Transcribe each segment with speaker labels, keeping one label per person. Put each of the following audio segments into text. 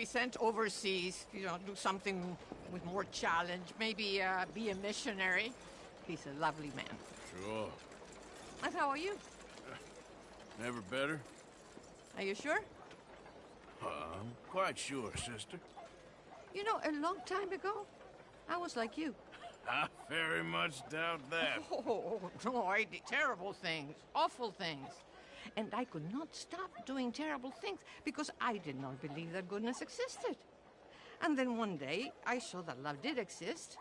Speaker 1: sent overseas, do something with more challenge. Maybe be a missionary. He's a lovely man.
Speaker 2: Sure.
Speaker 1: And how are you?
Speaker 2: Never better?
Speaker 1: Are you sure?
Speaker 2: I'm quite sure, sister.
Speaker 1: A long time ago, I was like you.
Speaker 2: I very much doubt that.
Speaker 1: Oh, no, I did terrible things, awful things. And I could not stop doing terrible things because I did not believe that goodness existed. And then one day, I saw that love did exist.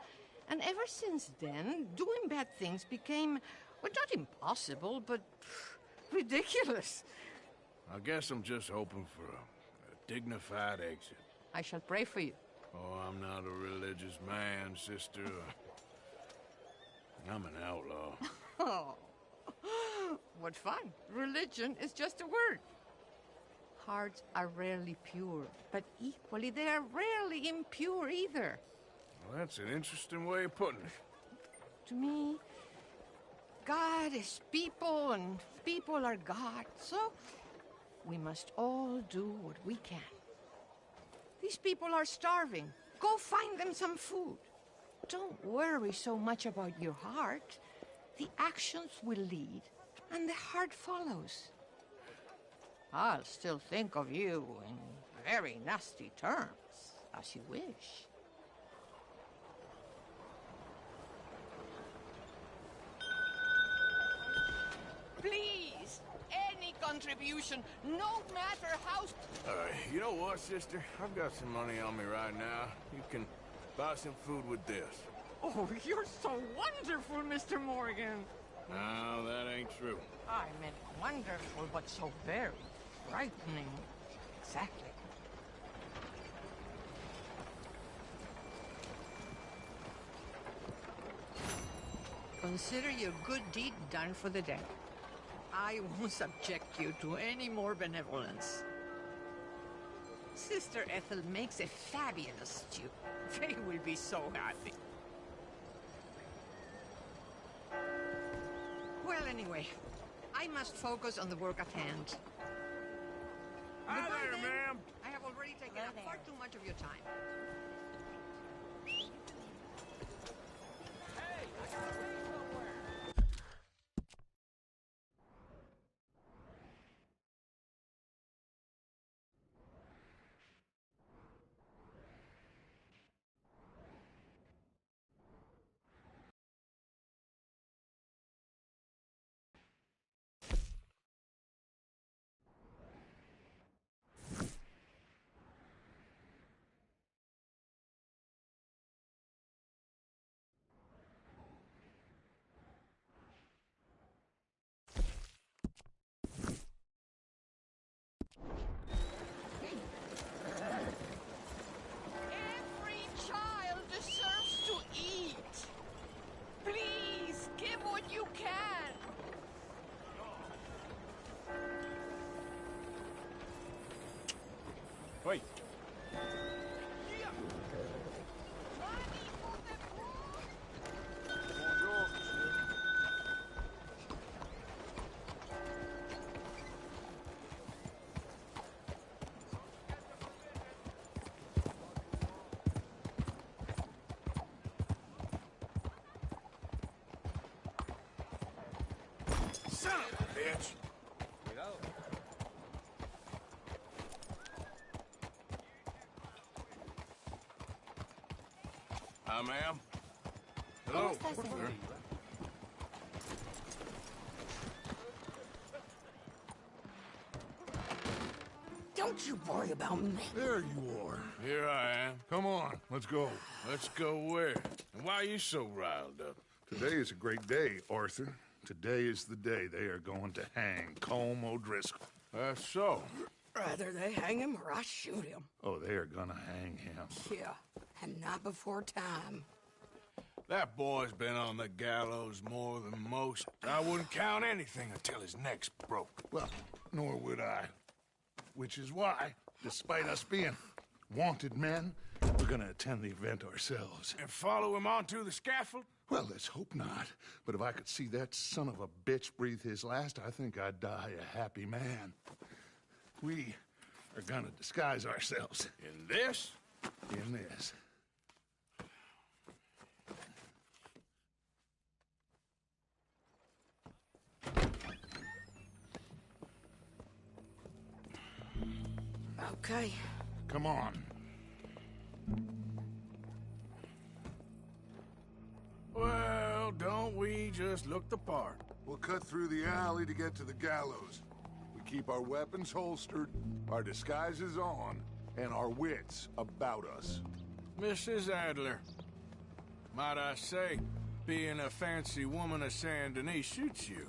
Speaker 1: And ever since then, doing bad things became, well, not impossible, but ridiculous.
Speaker 2: I guess I'm just hoping for a dignified exit.
Speaker 1: I shall pray for you.
Speaker 2: Oh, I'm not a religious man, sister. I'm an outlaw.
Speaker 1: Oh, what fun. Religion is just a word. Hearts are rarely pure, but equally they are rarely impure either.
Speaker 2: Well, that's an interesting way of putting it.
Speaker 1: To me, God is people and people are God, so we must all do what we can. These people are starving. Go find them some food. Don't worry so much about your heart. The actions will lead, and the heart follows. I'll still think of you in very nasty terms, as you wish. Please, any contribution, no matter how...
Speaker 2: You know what, sister? I've got some money on me right now. You can buy some food with this.
Speaker 1: Oh, you're so wonderful, Mr. Morgan.
Speaker 2: No, that ain't true.
Speaker 1: I meant wonderful, but so very frightening. Exactly. Consider your good deed done for the day. I won't subject you to any more benevolence. Sister Ethel makes a fabulous stew. They will be so happy. Well, anyway, I must focus on the work at hand.
Speaker 2: Hi
Speaker 1: Goodbye,
Speaker 2: there,
Speaker 1: then.
Speaker 2: ma'am.
Speaker 1: I have already taken up far too much of your time. Every child deserves to eat. Please, give what you can.
Speaker 2: Wait.
Speaker 1: Money for the poor.
Speaker 2: Son of a bitch! Hi, ma'am. Hello.
Speaker 3: estás, señor?
Speaker 4: Don't you worry about me.
Speaker 5: There you are.
Speaker 2: Here I am.
Speaker 5: Come on, let's go.
Speaker 2: Let's go where? And why are you so riled up?
Speaker 5: Today is a great day, Arthur. Today is the day they are going to hang Colm O'Driscoll.
Speaker 2: That's so.
Speaker 4: Rather they hang him or I shoot him.
Speaker 5: Oh, they are gonna hang him.
Speaker 4: Yeah, and not before time.
Speaker 2: That boy's been on the gallows more than most. I wouldn't count anything until his neck's broke.
Speaker 5: Well, nor would I. Which is why, despite us being wanted men, we're gonna attend the event ourselves.
Speaker 2: And follow him onto the scaffold?
Speaker 5: Well, let's hope not. But if I could see that son of a bitch breathe his last, I think I'd die a happy man. We are gonna disguise ourselves
Speaker 2: In this?
Speaker 5: in this.
Speaker 4: Okay.
Speaker 5: Come on.
Speaker 2: Well, don't we just look the part?
Speaker 3: We'll cut through the alley to get to the gallows. We keep our weapons holstered, our disguises on, and our wits about us.
Speaker 2: Mrs. Adler, might I say, being a fancy woman of Saint Denis suits you.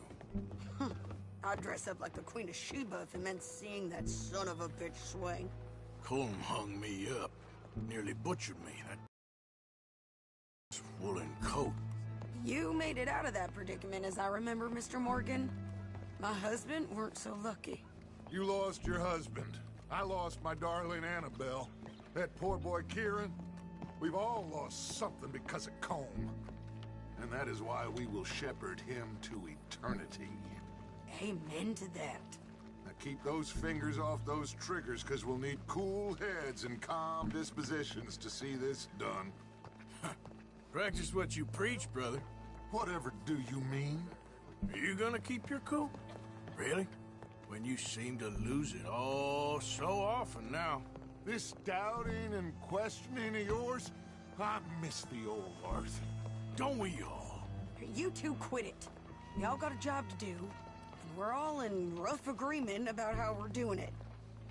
Speaker 4: I'd dress up like the Queen of Sheba if it meant seeing that son of a bitch swing.
Speaker 2: Colm hung me up, nearly butchered me. That woolen coat.
Speaker 4: You made it out of that predicament, as I remember, Mr. Morgan. My husband weren't so lucky.
Speaker 3: You lost your husband. I lost my darling Annabelle. That poor boy Kieran. We've all lost something because of Colm. And that is why we will shepherd him to eternity.
Speaker 4: Amen to that.
Speaker 3: Now keep those fingers off those triggers, because we'll need cool heads and calm dispositions to see this done.
Speaker 2: Practice what you preach, brother.
Speaker 3: Whatever do you mean?
Speaker 2: Are you gonna keep your cool? Really? When you seem to lose it all so often now.
Speaker 3: This doubting and questioning of yours, I miss the old Arthur.
Speaker 2: Don't we all?
Speaker 4: You two quit it. Y'all got a job to do, and we're all in rough agreement about how we're doing it.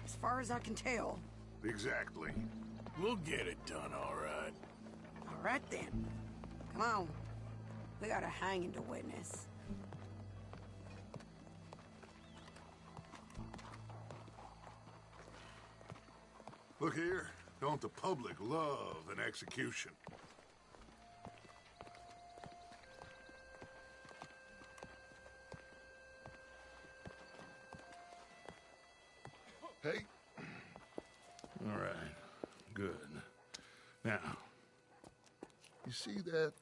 Speaker 4: As far as I can tell.
Speaker 3: Exactly.
Speaker 2: We'll get it done, all right.
Speaker 4: All right then. Come on. We got a hanging to witness.
Speaker 3: Look here, don't the public love an execution?
Speaker 5: Hey. All right. Good. Now, you see that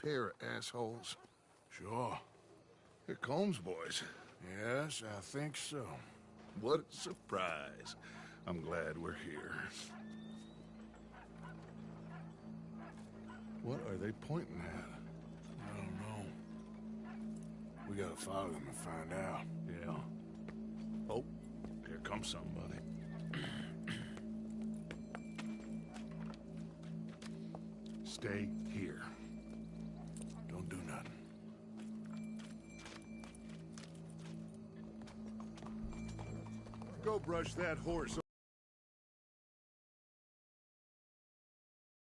Speaker 5: pair of assholes?
Speaker 2: Sure.
Speaker 5: They're Colm's boys.
Speaker 2: Yes, I think so.
Speaker 5: What a surprise. I'm glad we're here. What are they pointing at?
Speaker 2: I don't know. We gotta follow them and find out.
Speaker 5: Yeah. Oh, here comes somebody. Stay here.
Speaker 2: Don't do nothing.
Speaker 3: Go brush that horse.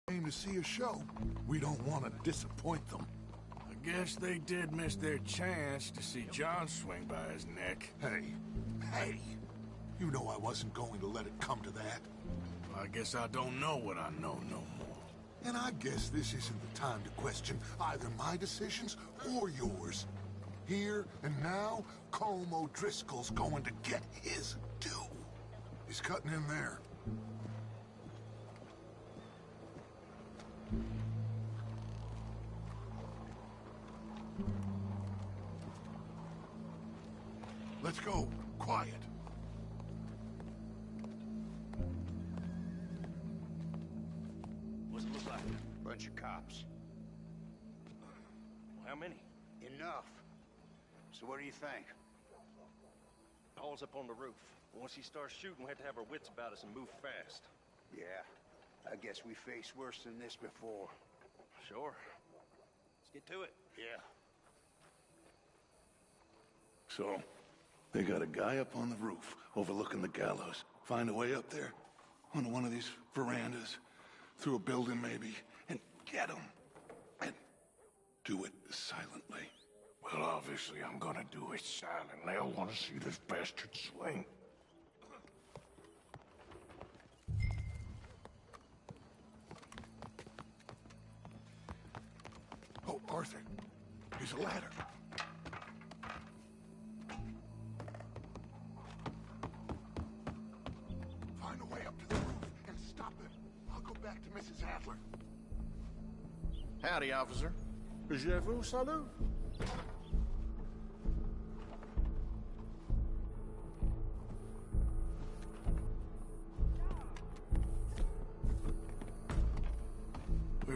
Speaker 3: Came to see a show. We don't want to disappoint them.
Speaker 2: I guess they did miss their chance to see John swing by his neck.
Speaker 3: Hey, you know I wasn't going to let it come to that.
Speaker 2: I guess I don't know what I know no more.
Speaker 3: And I guess this isn't the time to question either my decisions or yours. Here and now, Colm O'Driscoll's going to get his due. He's cutting in there. Let's go. Quiet.
Speaker 6: What's it look like?
Speaker 7: Bunch of cops.
Speaker 6: How many?
Speaker 7: Enough. So what do you think?
Speaker 6: Paul's up on the roof. Once he starts shooting, we have to have our wits about us and move fast.
Speaker 7: Yeah, I guess we faced worse than this before.
Speaker 6: Sure. Let's get to it.
Speaker 7: Yeah.
Speaker 5: So, they got a guy up on the roof overlooking the gallows. Find a way up there, onto one of these verandas, through a building maybe, and get him. And do it silently.
Speaker 2: Well, obviously I'm gonna do it silently. I want to see this bastard swing.
Speaker 3: Oh, Arthur. Here's a ladder. Find a way up to the roof and stop him. I'll go back to Mrs. Adler.
Speaker 6: Howdy, officer. Je vous salue.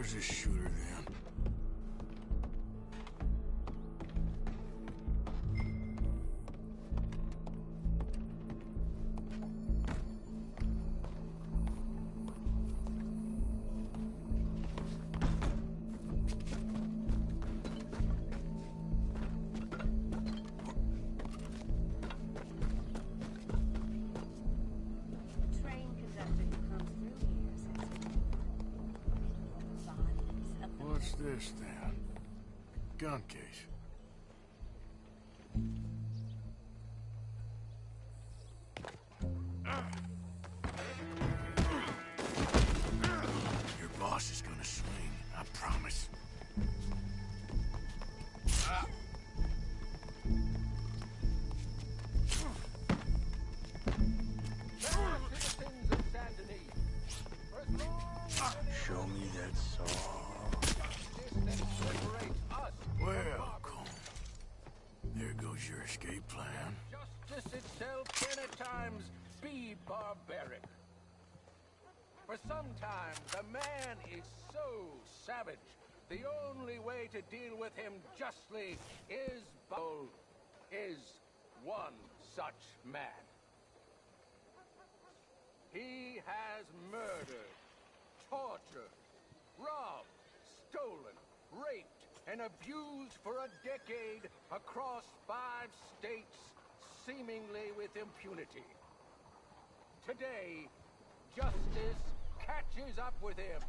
Speaker 2: Where's this shooter then? What's this then? Gun case. Your boss is gonna swing, I promise. Show me that saw. Well, Colm, there goes your escape plan.
Speaker 8: Justice itself can at times be barbaric. For sometimes a man is so savage, the only way to deal with him justly is one such man. He has murdered, tortured, robbed, stolen, raped, and abused for a decade across 5 states, seemingly with impunity. Today, justice catches up with him.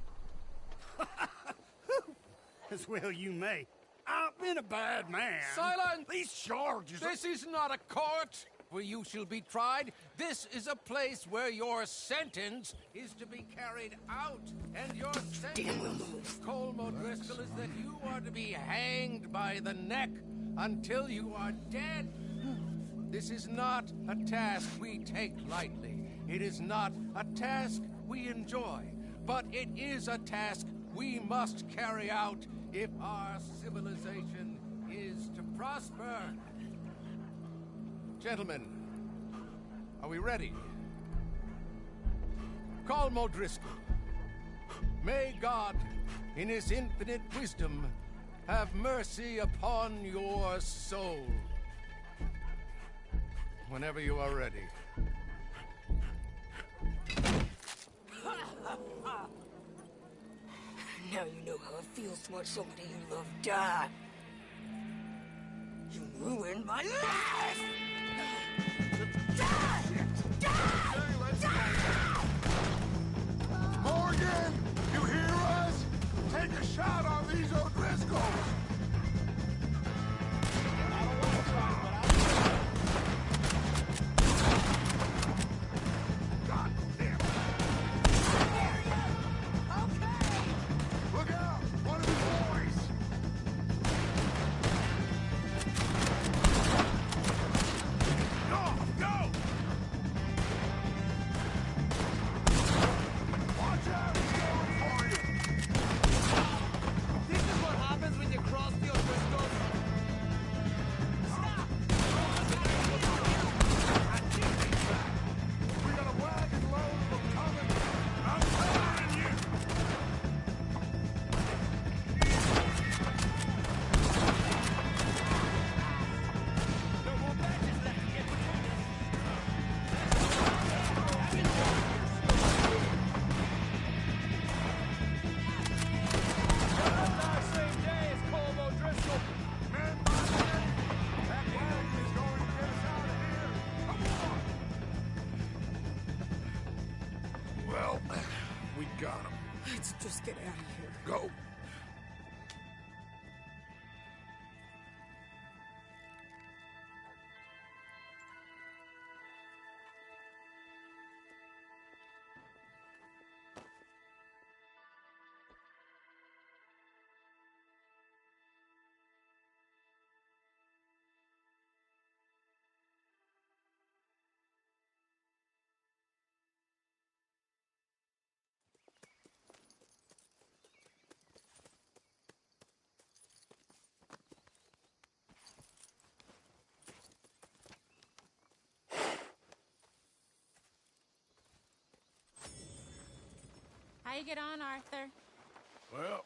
Speaker 9: As well you may. I've been a bad man.
Speaker 8: Silence!
Speaker 9: These charges...
Speaker 8: This is not a court where you shall be tried. This is a place where your sentence is to be carried out. And your sentence, Colm Driscoll, is that you are to be hanged by the neck until you are dead. This is not a task we take lightly. It is not a task we enjoy. But it is a task we must carry out if our civilization is to prosper. Gentlemen, are we ready? Colm Driscoll, may God, in his infinite wisdom, have mercy upon your soul. Whenever you are ready.
Speaker 4: Now you know how it feels to watch somebody you love die. You ruined my life! Die!
Speaker 3: Morgan, you hear us? Take a shot on these O'Driscolls. God damn it. Look out! One of these boys! Go! Go! Watch out! He's going for you!
Speaker 10: This is what happens when you cross the Driscolls.
Speaker 3: Stop! We got a wagon load of them coming! I'm covering you!
Speaker 10: No more badges left to get between us. Same day as Colm Driscoll.
Speaker 3: Man, by the way, that wagon is going to get us out of here! Come on! Well, we got him.
Speaker 4: Let's just get out of here.
Speaker 3: Go!
Speaker 11: How you get on, Arthur?
Speaker 2: Well,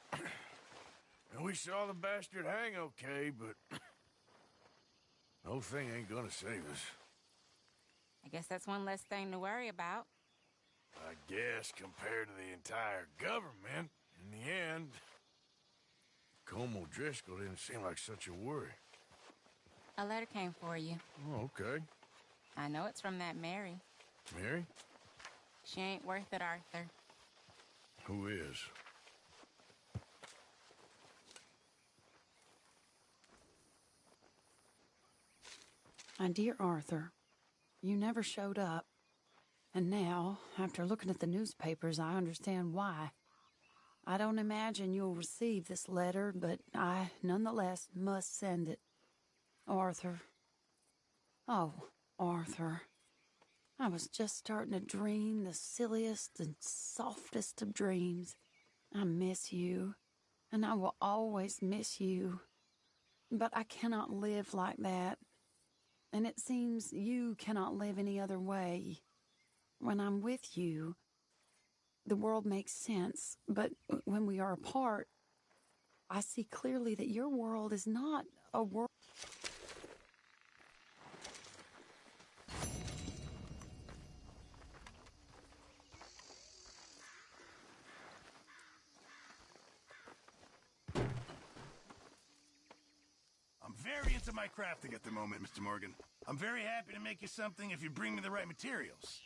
Speaker 2: we saw the bastard hang okay, but the whole thing ain't gonna save us.
Speaker 11: I guess that's one less thing to worry about.
Speaker 2: I guess compared to the entire government, in the end, Colm Driscoll didn't seem like such a worry.
Speaker 11: A letter came for you.
Speaker 2: Oh, okay.
Speaker 11: I know it's from that Mary.
Speaker 2: Mary?
Speaker 11: She ain't worth it, Arthur.
Speaker 2: Who is?
Speaker 4: My dear Arthur, you never showed up. And now, after looking at the newspapers, I understand why. I don't imagine you'll receive this letter, but I, nonetheless, must send it. Arthur. Oh, Arthur. I was just starting to dream the silliest and softest of dreams. I miss you, and I will always miss you. But I cannot live like that. And it seems you cannot live any other way. When I'm with you, the world makes sense, but when we are apart, I see clearly that your world is not a world.
Speaker 10: I'm very into my crafting at the moment, Mr. Morgan. I'm very happy to make you something if you bring me the right materials.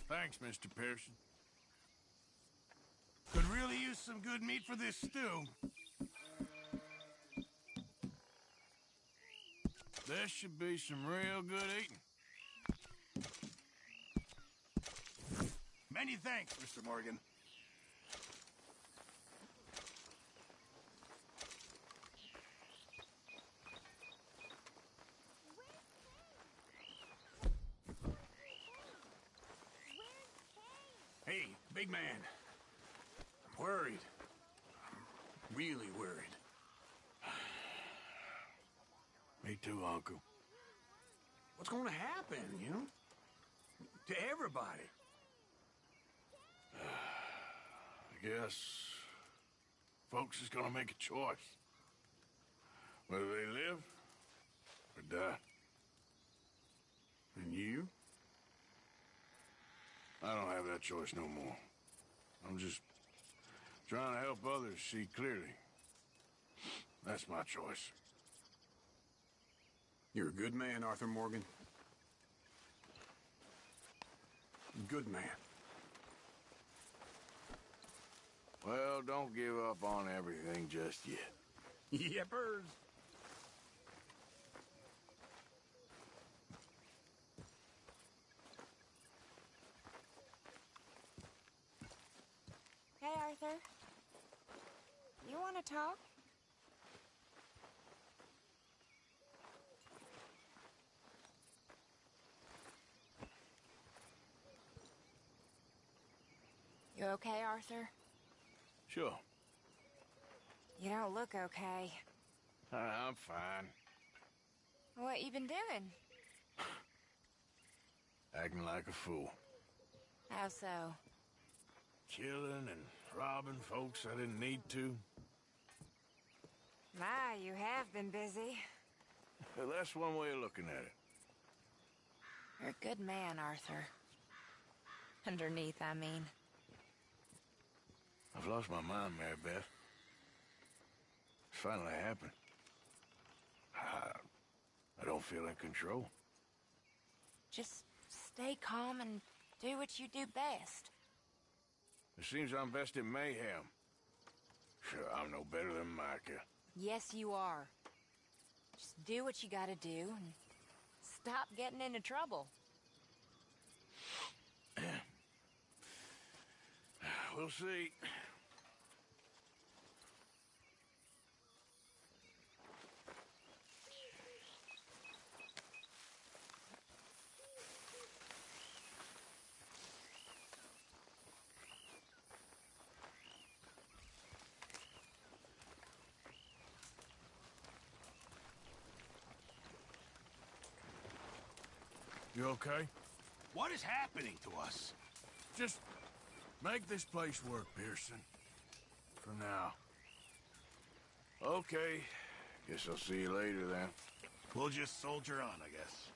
Speaker 2: Thanks, Mr. Pearson.
Speaker 10: Could really use some good meat for this stew.
Speaker 2: This should be some real good eating.
Speaker 10: Many thanks, Mr. Morgan. Hey, big man. I'm worried. I'm really worried.
Speaker 2: Me too, Uncle.
Speaker 10: What's going to happen, you know? To everybody.
Speaker 2: I guess folks is gonna make a choice. Whether they live or die.
Speaker 10: And you?
Speaker 2: I don't have that choice no more. I'm just trying to help others see clearly. That's my choice.
Speaker 10: You're a good man, Arthur Morgan. Good man.
Speaker 2: Well, don't give up on everything just yet.
Speaker 10: Yepers.
Speaker 11: Hey, Arthur. You want to talk? You okay, Arthur?
Speaker 2: Sure.
Speaker 11: You don't look okay.
Speaker 2: I'm fine.
Speaker 11: What you been doing?
Speaker 2: Acting like a fool.
Speaker 11: How so?
Speaker 2: Killing and robbing folks I didn't need to.
Speaker 11: My, you have been busy.
Speaker 2: Well, that's one way of looking at it.
Speaker 11: You're a good man, Arthur. Underneath, I mean.
Speaker 2: I've lost my mind, Mary Beth. It's finally happened. I don't feel in control.
Speaker 11: Just stay calm and do what you do best.
Speaker 2: It seems I'm best at mayhem. Sure, I'm no better than Micah.
Speaker 11: Yes, you are. Just do what you gotta do and stop getting into trouble.
Speaker 2: we'll see. You okay?
Speaker 10: What is happening to us?
Speaker 2: Just make this place work, Pearson. For now. Okay. Guess I'll see you later, then.
Speaker 10: We'll just soldier on, I guess.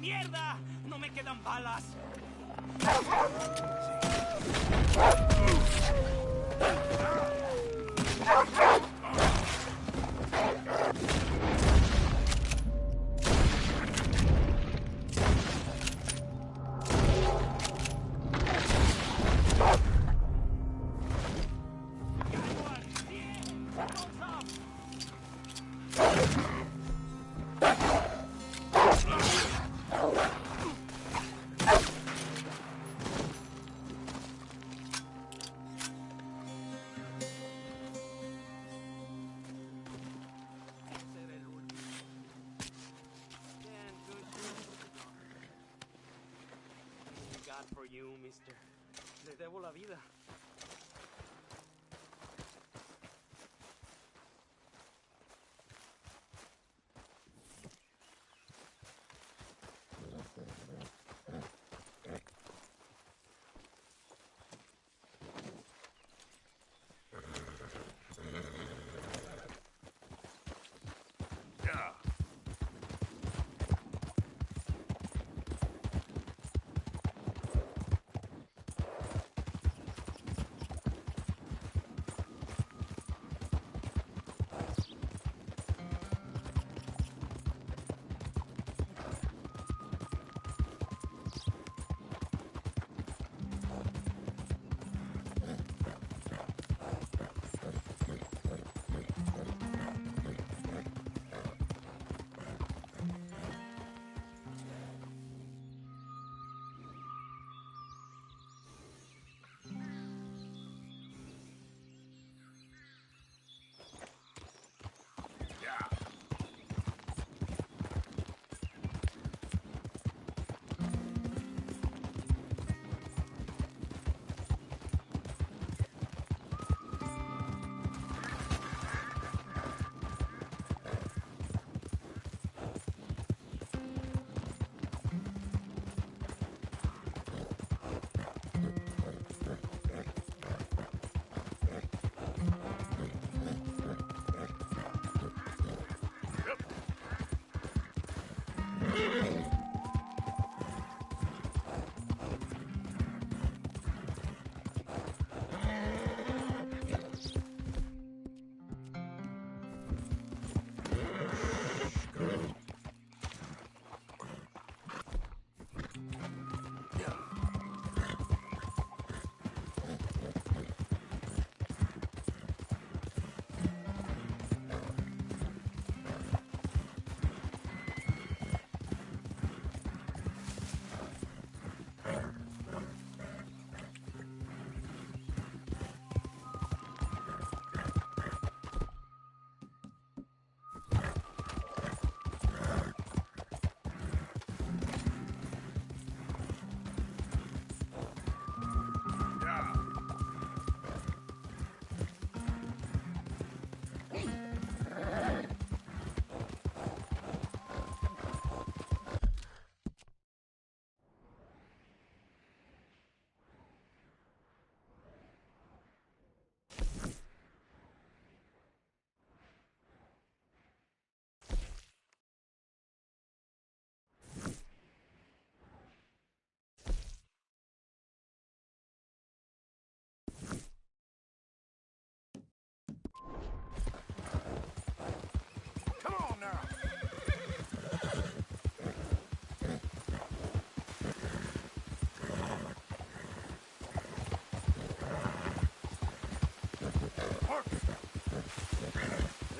Speaker 9: ¡Mierda! ¡No me quedan balas! For you, mister. Le debo la vida.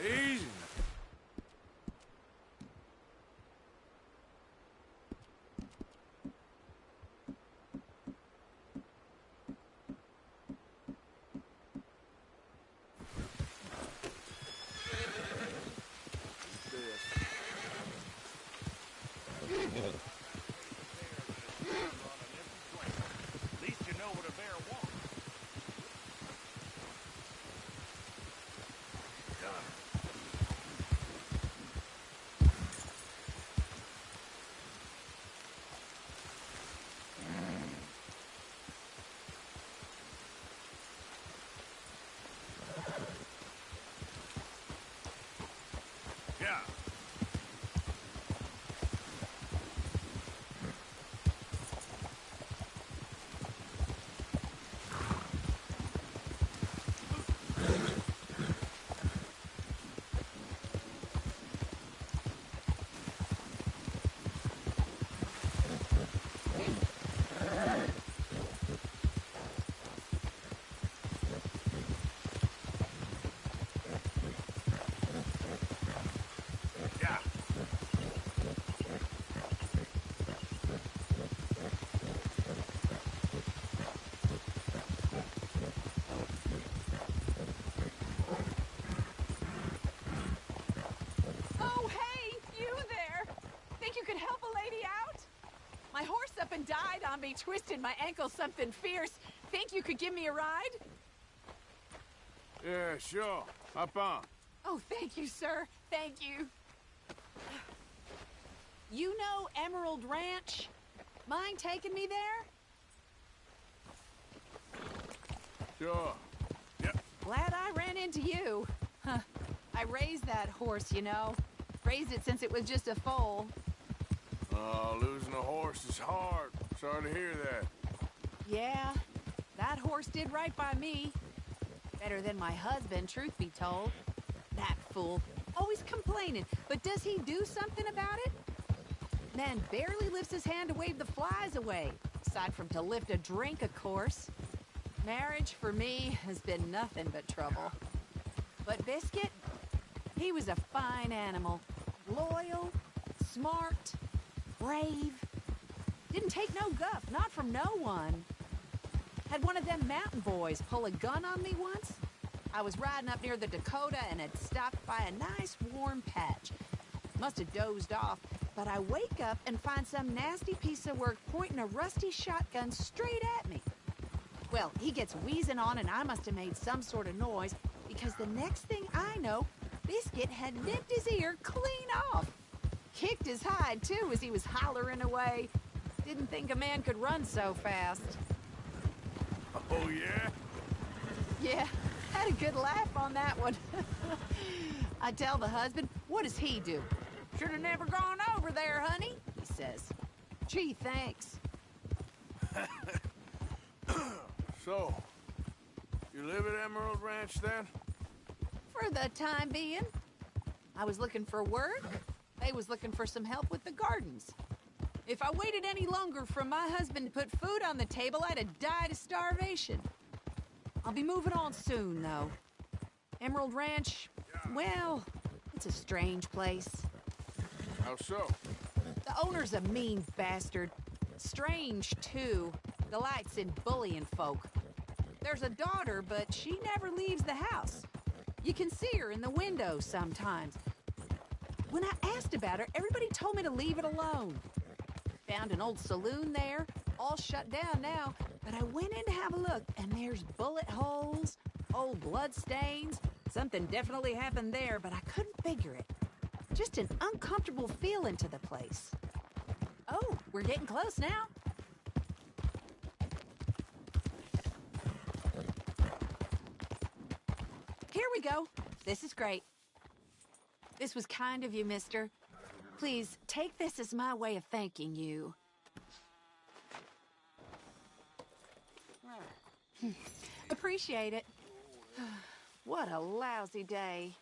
Speaker 2: Easy.
Speaker 10: At least you know what a bear wants. Yeah. Yeah.
Speaker 12: Oh, hey, you there! Think you could help a lady out? My horse up and died on me, twisted my ankle something fierce. Think you could give me a ride?
Speaker 2: Yeah, sure. Hop on.
Speaker 12: Oh, thank you, sir. Thank you. You know Emerald Ranch? Mind taking me there?
Speaker 2: Sure.
Speaker 12: Glad I ran into you. Huh. I raised that horse, you know. Raised it since it was just a foal.
Speaker 2: Losing a horse is hard. Sorry to hear that.
Speaker 12: Yeah, that horse did right by me. Better than my husband, truth be told. That fool. Always complaining, but does he do something about it? Man barely lifts his hand to wave the flies away. Aside from to lift a drink, of course. Marriage, for me, has been nothing but trouble. But Biscuit, he was a fine animal. Loyal, smart, brave. Didn't take no guff, not from no one. Had one of them mountain boys pull a gun on me once. I was riding up near the Dakota and had stopped by a nice warm patch. Must have dozed off, but I wake up and find some nasty piece of work pointing a rusty shotgun straight at me. Well, he gets wheezing on and I must have made some sort of noise because the next thing I know, Biscuit had nipped his ear clean off. Kicked his hide, too, as he was hollering away. Didn't think a man could run so fast.
Speaker 2: Oh, yeah?
Speaker 12: Yeah, had a good laugh on that one. I tell the husband, what does he do? Should have never gone over there, honey, he says. Gee, thanks.
Speaker 2: So, you live at Emerald Ranch, then?
Speaker 12: For the time being. I was looking for work. They was looking for some help with the gardens. If I waited any longer for my husband to put food on the table, I'd have died of starvation. I'll be moving on soon, though. Emerald Ranch, well, it's a strange place.
Speaker 2: How so?
Speaker 12: The owner's a mean bastard. Strange, too. Delights in bullying folk. There's a daughter, but she never leaves the house. You can see her in the window sometimes. When I asked about her, everybody told me to leave it alone. Found an old saloon there, all shut down now, but I went in to have a look, and there's bullet holes, old blood stains. Something definitely happened there, but I couldn't figure it. Just an uncomfortable feeling to the place. Oh, we're getting close now. Here we go. This is great. This was kind of you, mister. Please, take this as my way of thanking you. Appreciate it. What a lousy day.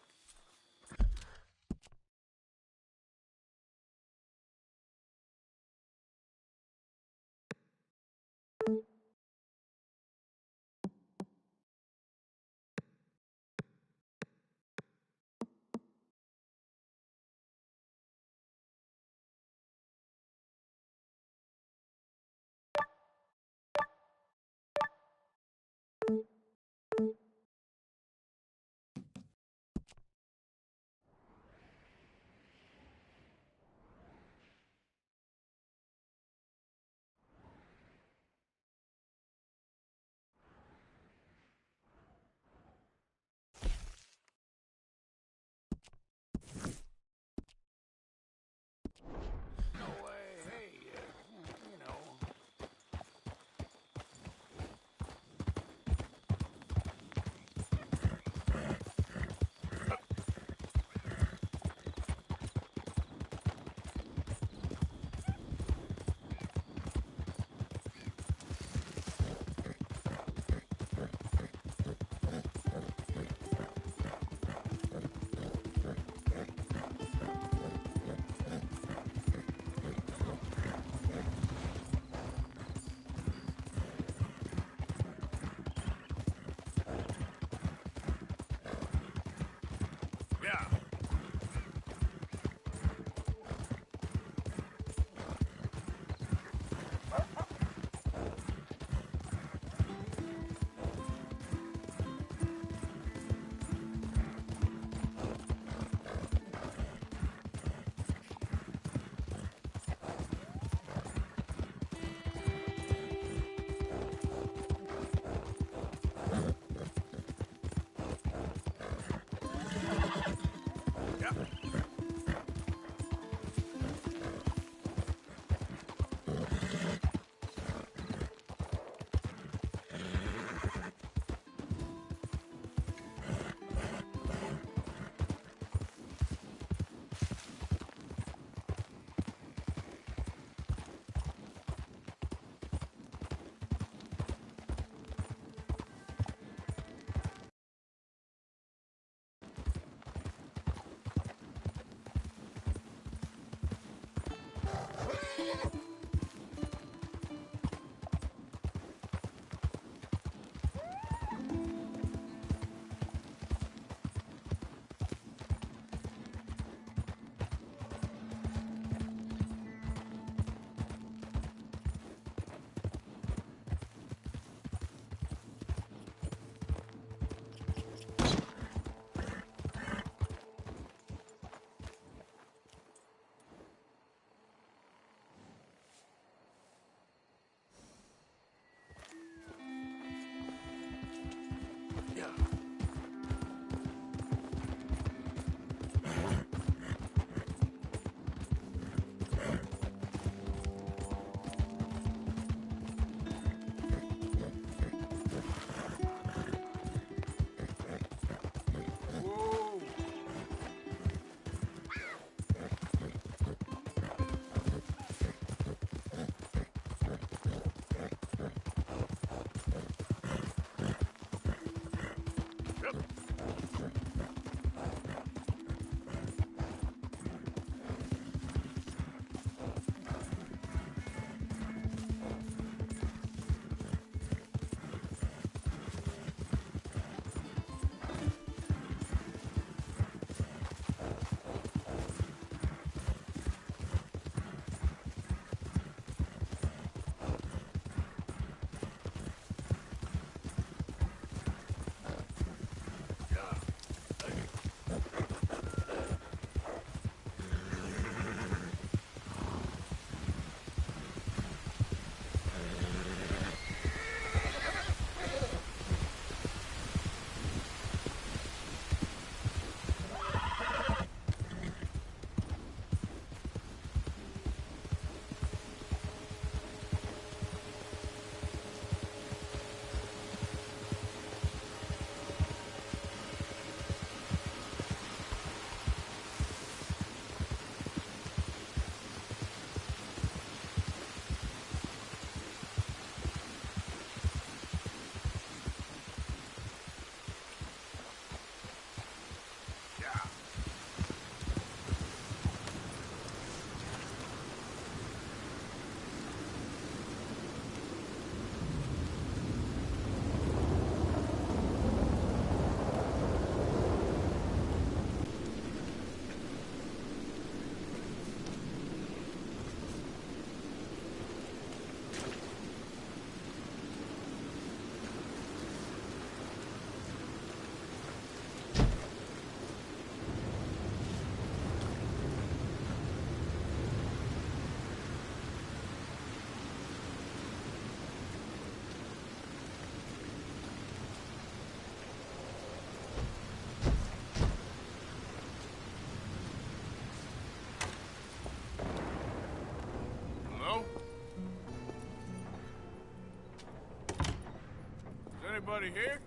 Speaker 2: Anybody here?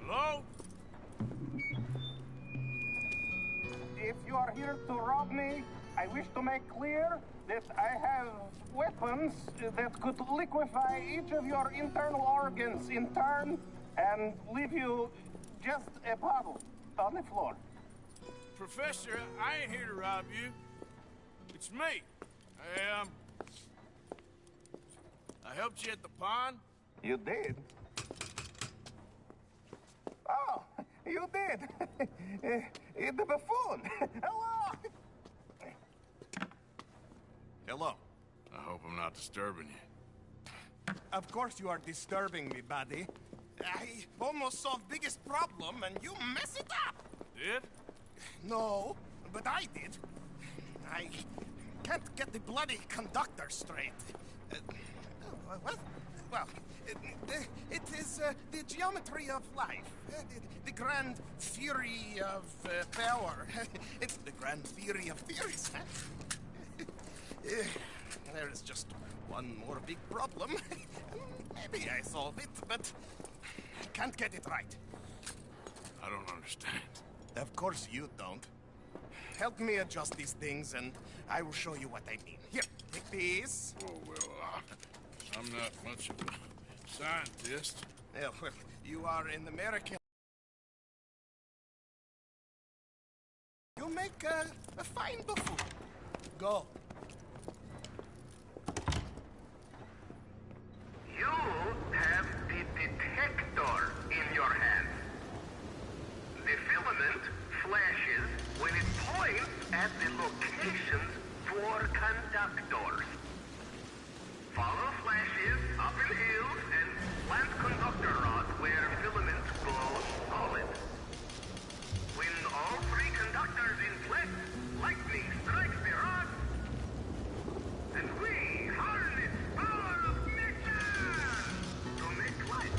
Speaker 2: Hello?
Speaker 13: If you are here to rob me, I wish to make clear that I have weapons that could liquefy each of your internal organs in turn and leave you just a puddle on the floor.
Speaker 2: Professor, I ain't here to rob you. It's me. I helped you at the pond.
Speaker 13: You did? Oh, you did. The buffoon. Hello.
Speaker 14: Hello.
Speaker 2: I hope I'm not disturbing you.
Speaker 14: Of course you are disturbing me, buddy. I almost solved biggest problem and you mess it up.
Speaker 2: Did?
Speaker 14: No, but I did. I can't get the bloody conductor straight. What? Well, it is the geometry of life. The grand theory of power. It's the grand theory of theories, huh? There is just one more big problem. Maybe I solve it, but I can't get it right.
Speaker 2: I don't understand.
Speaker 14: Of course you don't. Help me adjust these things, and I will show you what I mean. Here, take these.
Speaker 2: Oh, well, I'm not much of a scientist.
Speaker 14: Yeah, well, you are an American. You make make a fine buffoon. Go.
Speaker 15: You have the detector in your hand. The filament flashes when it points at the locations for conductors. Follow flashes up in hills and plant conductor rods where filament glows solid. When all three conductors inflect, lightning strikes the rods, and we harness power of nature to make light.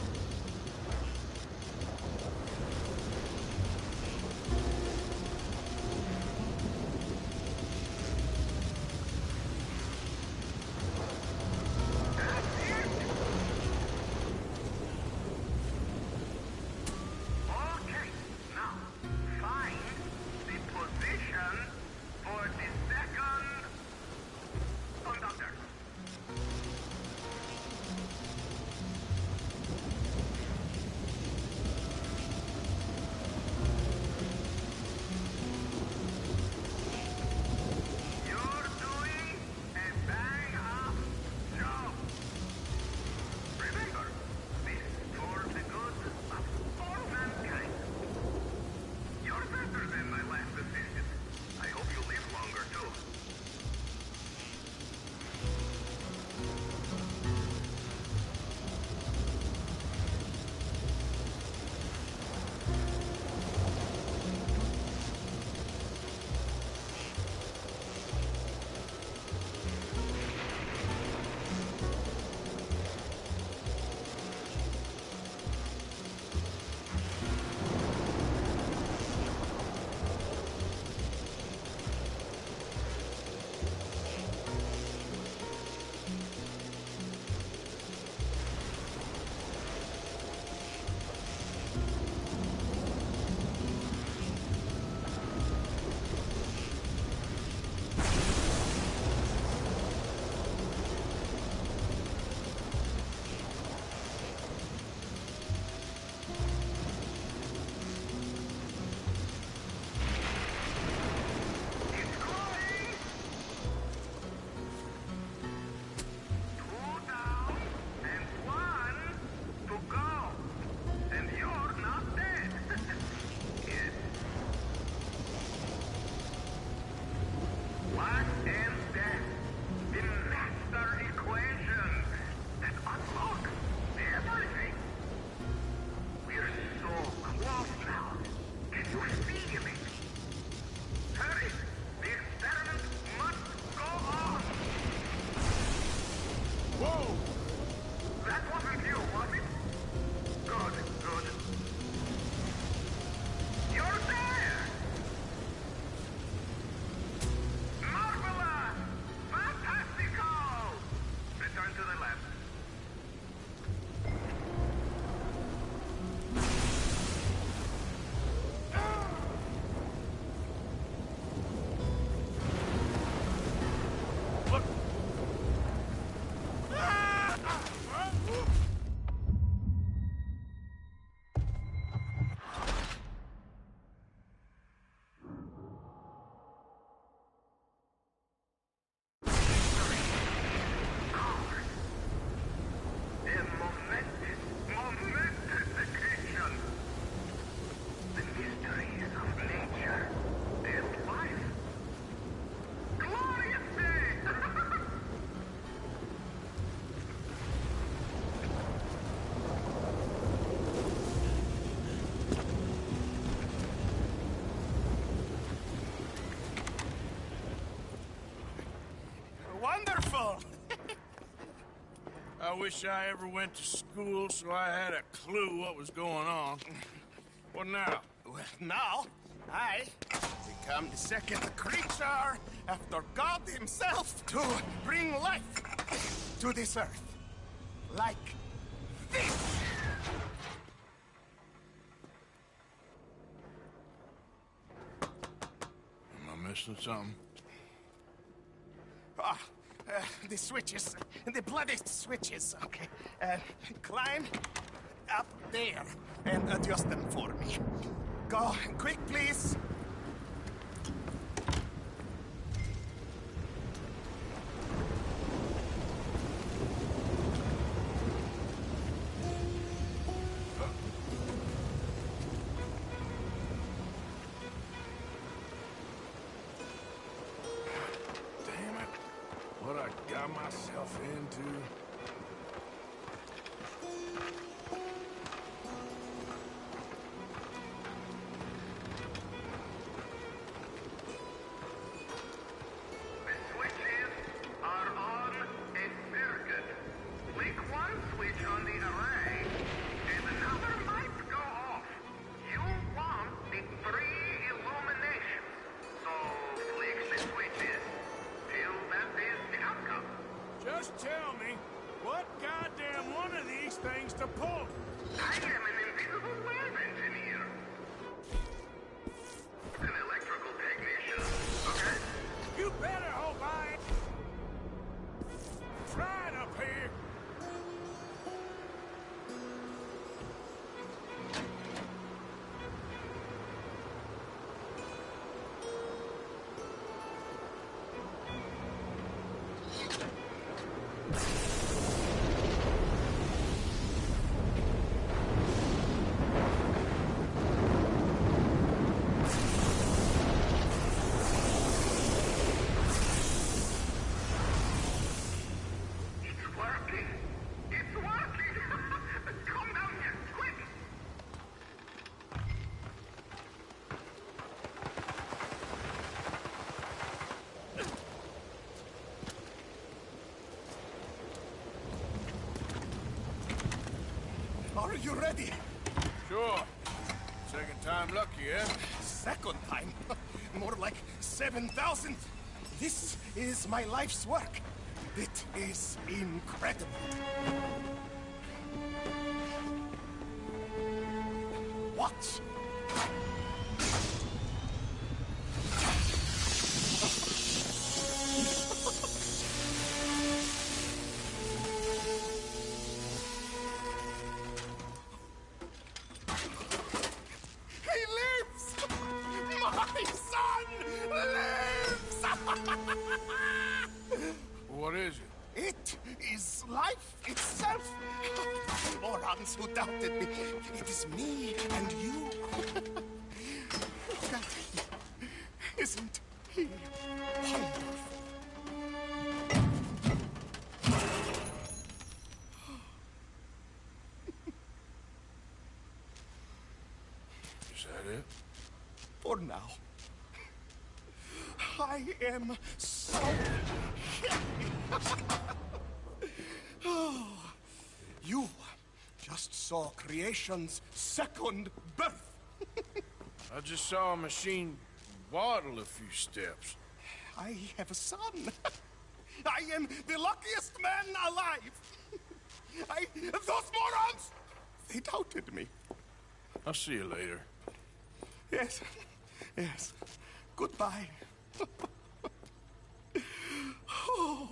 Speaker 15: Okay, now find the position for the second conductor. You're doing a bang-up job. Remember, this is for the good of all mankind. You're better than my last decision. I hope you live longer, too. Two down and one to go. And you're not dead. Yes. Life and death. The master equation that unlocks everything. We're so close now. Can you feel it? Hurry! The experiment must go on! Whoa! That wasn't you, was it? Good, good. You're there! Marvelous! Fantastical! Return to the left. Look! A momentous occasion. The mysteries of nature and life. Glorious day!
Speaker 14: Wonderful!
Speaker 2: I wish I ever went to school so I had a clue what was going on. What now?
Speaker 14: Well, now, I become the second creature after God himself to bring life to this earth. Like this!
Speaker 2: Am I missing something?
Speaker 14: Ah, the switches. The bloody switches. Okay. Climb up there and adjust them for me. Go quick, please. you ready?
Speaker 2: Sure. Second time lucky, eh?
Speaker 14: Second time? More like 7,000. This is my life's work. It is incredible. Watch. He lives! My son lives!
Speaker 2: What is it?
Speaker 14: It is life itself. Morons who doubted me. It is me and you. Look at him. Isn't he wonderful?
Speaker 2: Is that it?
Speaker 14: For now. I am so happy. Oh, you just saw creation's second birth.
Speaker 2: I just saw a machine waddle a few steps.
Speaker 14: I have a son. I am the luckiest man alive. Those morons, they doubted me.
Speaker 2: I'll see you later.
Speaker 14: Yes, yes. Goodbye. Oh.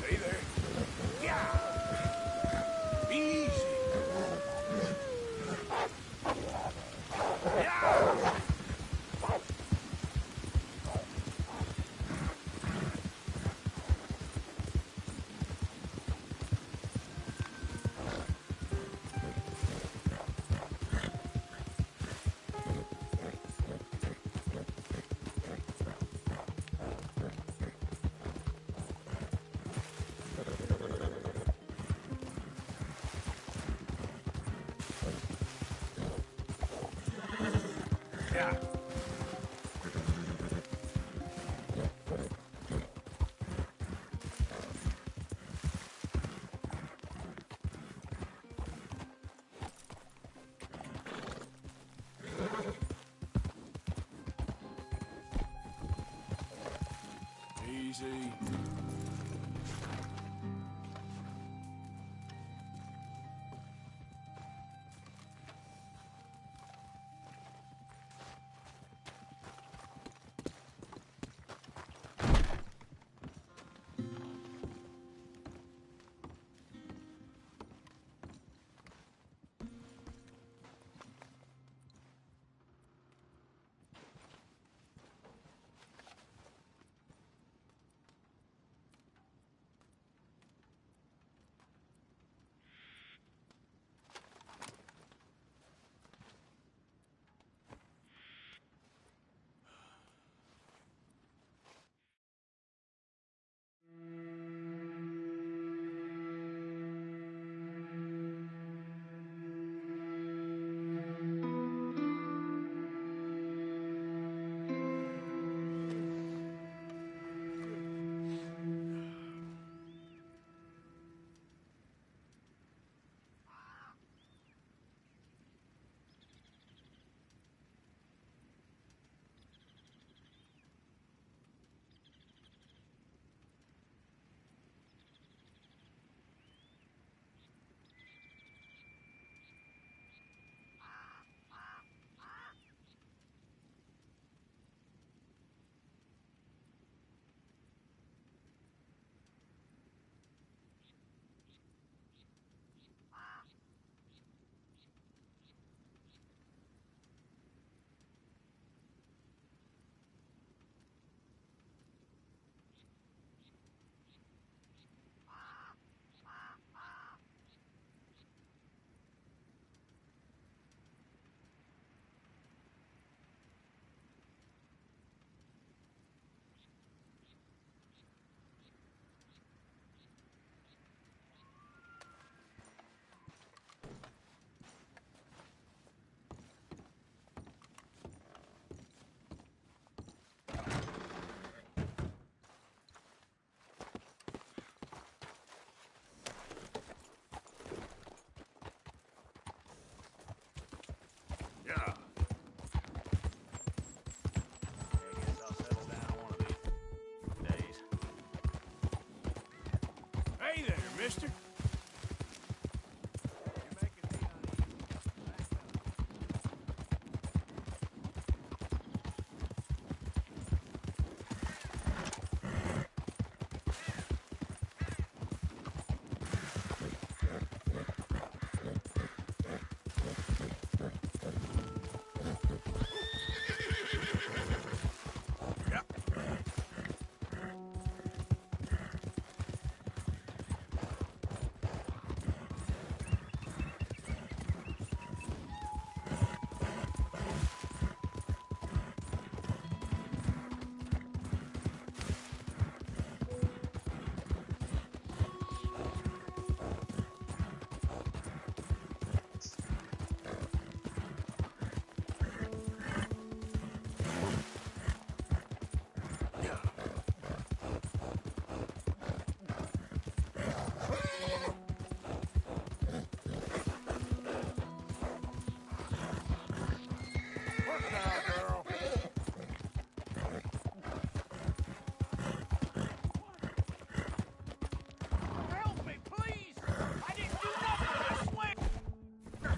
Speaker 2: Hey there. Yeah. Easy. Yeah. Yeah. Easy. mister.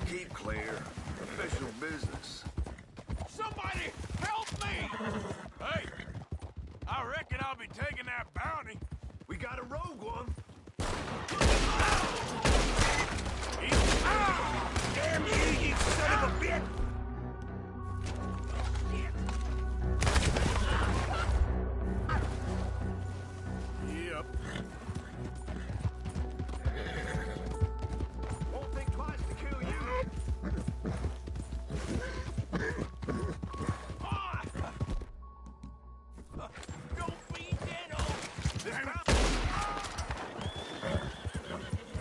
Speaker 2: Keep clear. Official business.
Speaker 8: Somebody help me!
Speaker 2: Hey! I reckon I'll be taking that bounty. We got a rogue one.
Speaker 10: Damn you, you son of a bitch!
Speaker 2: Yep. Won't think twice to kill you.
Speaker 8: Don't be dead on!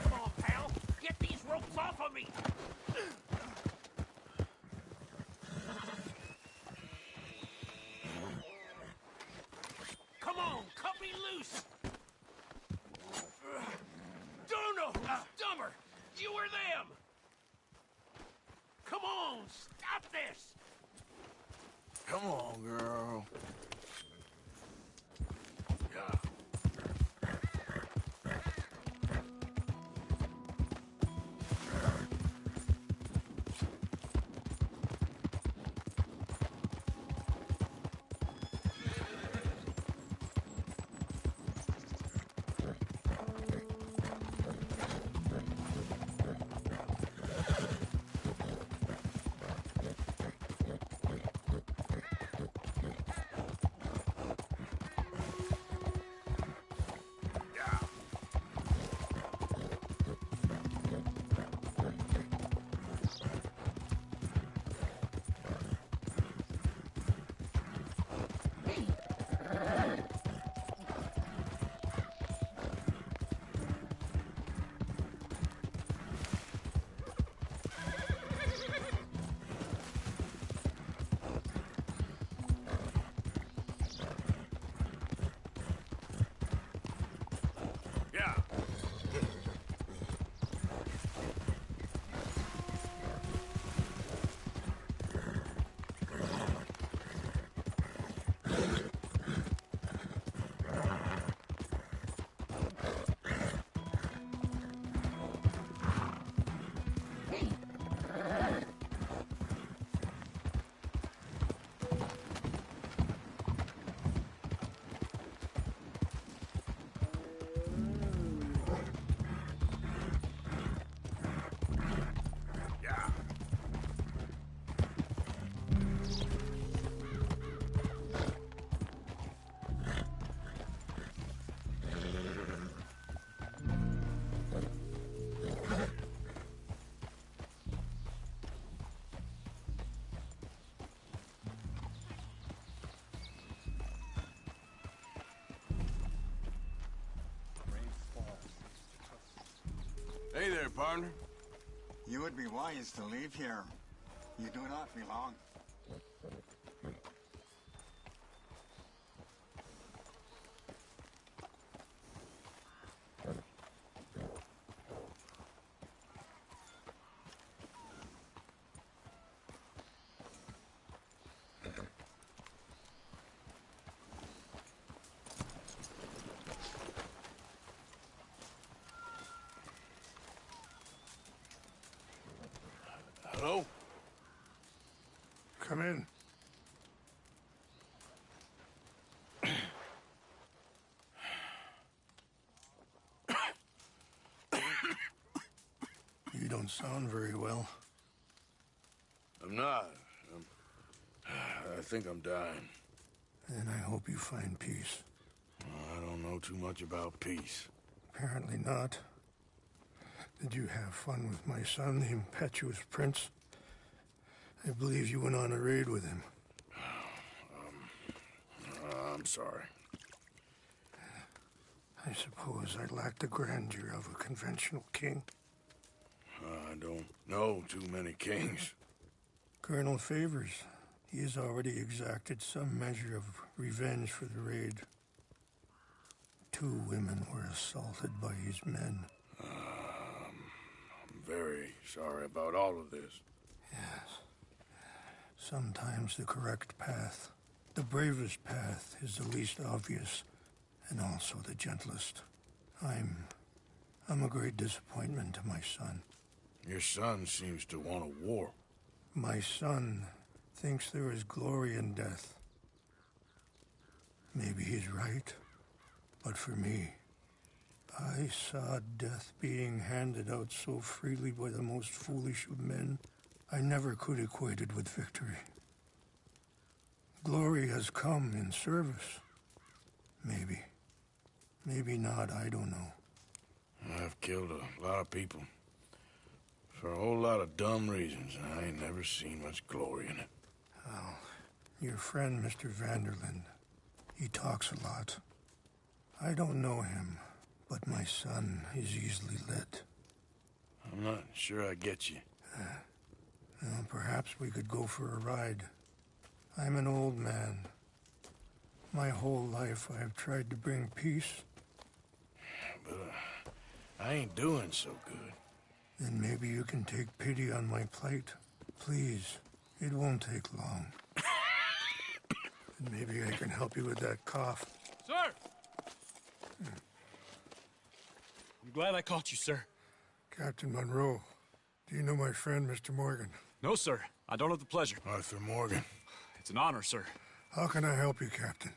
Speaker 8: Come on, pal. Get these ropes off of me! Come on, cut me loose! Dono! Dumber! You or them! Come on, stop this!
Speaker 2: Come on, girl. Yeah. Hey there, partner.
Speaker 16: You would be wise to leave here. You do not belong.
Speaker 2: Hello?
Speaker 3: Come in. You don't sound very well.
Speaker 2: I'm not. I think I'm dying.
Speaker 3: And I hope you find peace.
Speaker 2: I don't know too much about peace.
Speaker 3: Apparently not. Did you have fun with my son, the impetuous prince? I believe you went on a raid with him.
Speaker 2: I'm sorry.
Speaker 3: I suppose I lack the grandeur of a conventional king.
Speaker 2: I don't know too many kings.
Speaker 3: Colonel Favors, he has already exacted some measure of revenge for the raid. 2 women were assaulted by his men.
Speaker 2: I'm very sorry about all of this.
Speaker 3: Yes. Sometimes the correct path, the bravest path, is the least obvious, and also the gentlest. I'm a great disappointment to my son.
Speaker 2: Your son seems to want a war.
Speaker 3: My son thinks there is glory in death. Maybe he's right, but for me, I saw death being handed out so freely by the most foolish of men, I never could equate it with victory. Glory has come in service. Maybe. Maybe not, I don't know.
Speaker 2: I've killed a lot of people. For a whole lot of dumb reasons, and I ain't never seen much glory in it.
Speaker 3: Well, your friend, Mr. Vanderlyn, he talks a lot. I don't know him, but my son is easily led.
Speaker 2: I'm not sure I get you.
Speaker 3: Well, perhaps we could go for a ride. I'm an old man. My whole life I have tried to bring peace.
Speaker 2: But I ain't doing so good.
Speaker 3: Then maybe you can take pity on my plight. Please, it won't take long. And maybe I can help you with that cough.
Speaker 17: Sir! I'm glad I caught you, sir.
Speaker 3: Captain Monroe, do you know my friend, Mr. Morgan?
Speaker 17: No, sir. I don't have the pleasure.
Speaker 2: Arthur Morgan.
Speaker 17: It's an honor, sir.
Speaker 3: How can I help you, Captain?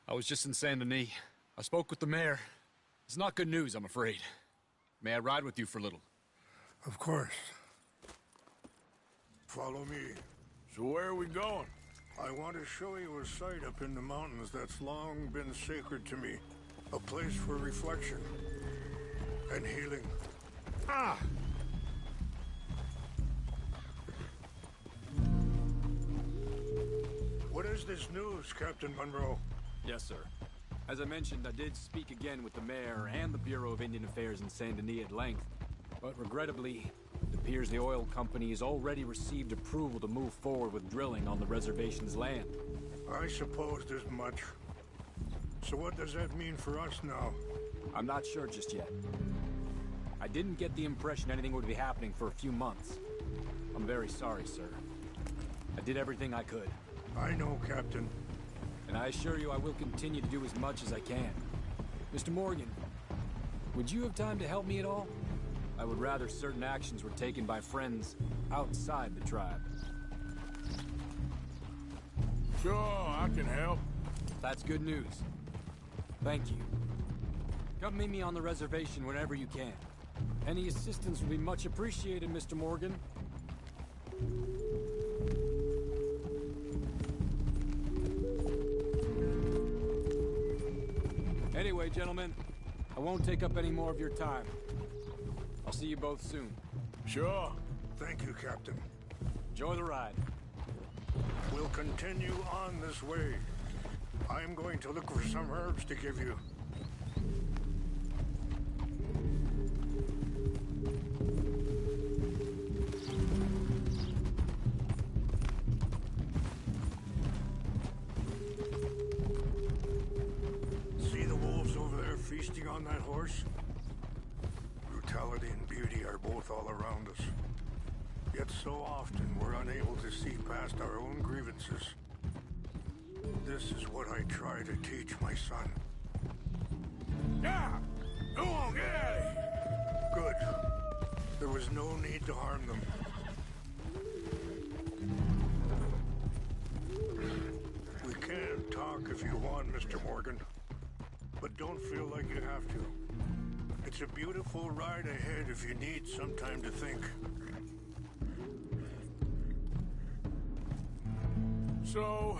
Speaker 17: I was just in Saint Denis. I spoke with the mayor. It's not good news, I'm afraid. May I ride with you for a little?
Speaker 3: Of course. Follow me.
Speaker 2: So where are we going?
Speaker 3: I want to show you a site up in the mountains that's long been sacred to me. A place for reflection and healing.
Speaker 17: Ah!
Speaker 3: What is this news, Captain Monroe?
Speaker 17: Yes, sir. As I mentioned, I did speak again with the mayor and the Bureau of Indian Affairs in Saint Denis at length. But regrettably, it appears the oil company has already received approval to move forward with drilling on the reservation's land.
Speaker 3: I supposed as much. So what does that mean for us now?
Speaker 17: I'm not sure just yet. I didn't get the impression anything would be happening for a few months. I'm very sorry, sir. I did everything I could.
Speaker 3: I know, Captain.
Speaker 17: And I assure you I will continue to do as much as I can. Mr. Morgan, would you have time to help me at all? I would rather certain actions were taken by friends outside the tribe.
Speaker 2: Sure, I can help.
Speaker 17: That's good news. Thank you. Come meet me on the reservation whenever you can. Any assistance would be much appreciated, Mr. Morgan. Anyway, gentlemen, I won't take up any more of your time. I'll see you both soon.
Speaker 2: Sure.
Speaker 3: Thank you, Captain.
Speaker 17: Enjoy the ride.
Speaker 3: We'll continue on this way. I'm going to look for some herbs to give you. See the wolves over there feasting on that horse? Brutality and beauty are both all around us. Yet so often we're unable to see past our own grievances. This is what I try to teach my son.
Speaker 2: Yeah! Go on, get at it!
Speaker 3: Good. There was no need to harm them. talk if you want, Mr. Morgan. But don't feel like you have to. It's a beautiful ride ahead if you need some time to think.
Speaker 2: So,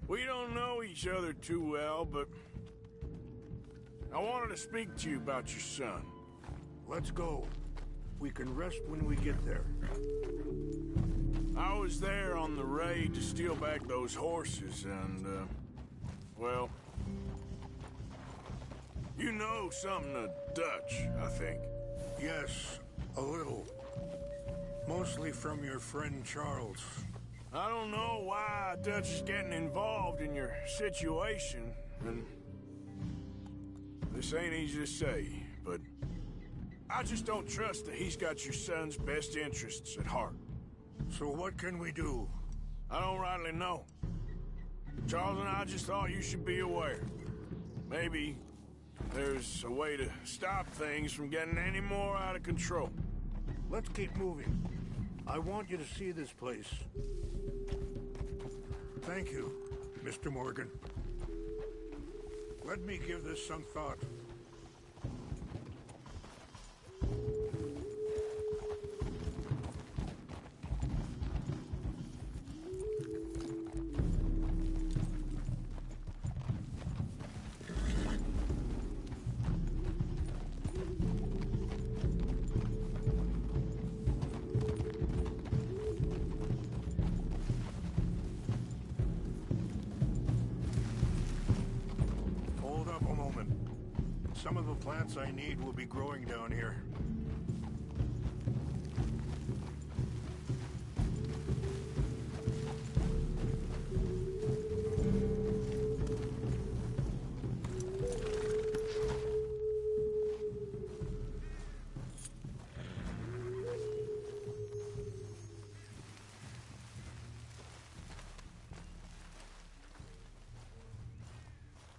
Speaker 2: we don't know each other too well, but I wanted to speak to you about your son.
Speaker 3: Let's go. We can rest when we get there.
Speaker 2: I was there on the raid to steal back those horses, and, well, you know something of Dutch, I think.
Speaker 3: Yes, a little. Mostly from your friend Charles.
Speaker 2: I don't know why Dutch is getting involved in your situation, and this ain't easy to say, but I just don't trust that he's got your son's best interests at heart.
Speaker 3: So what can we do?
Speaker 2: I don't rightly know. Charles and I just thought you should be aware. Maybe there's a way to stop things from getting any more out of control.
Speaker 3: Let's keep moving. I want you to see this place. Thank you, Mr. Morgan. Let me give this some thought. Some of the plants I need will be growing down here.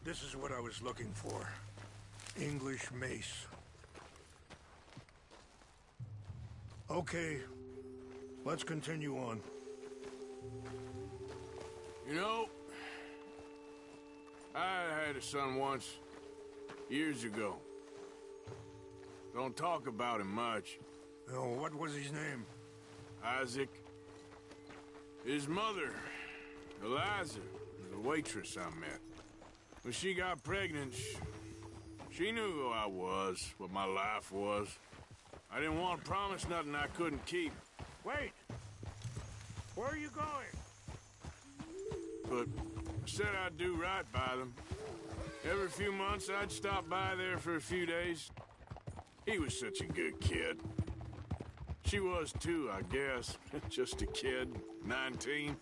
Speaker 3: This is what I was looking for. English mace. Okay, let's continue on.
Speaker 2: You know, I had a son once, years ago. Don't talk about him much.
Speaker 3: Oh, what was his name?
Speaker 2: Isaac. His mother, Eliza, was a waitress I met. When she got pregnant, she knew who I was, what my life was. I didn't want to promise nothing I couldn't keep.
Speaker 3: Wait! Where are you going?
Speaker 2: But I said I'd do right by them. Every few months, I'd stop by there for a few days. He was such a good kid. She was too, I guess. Just a kid, 19.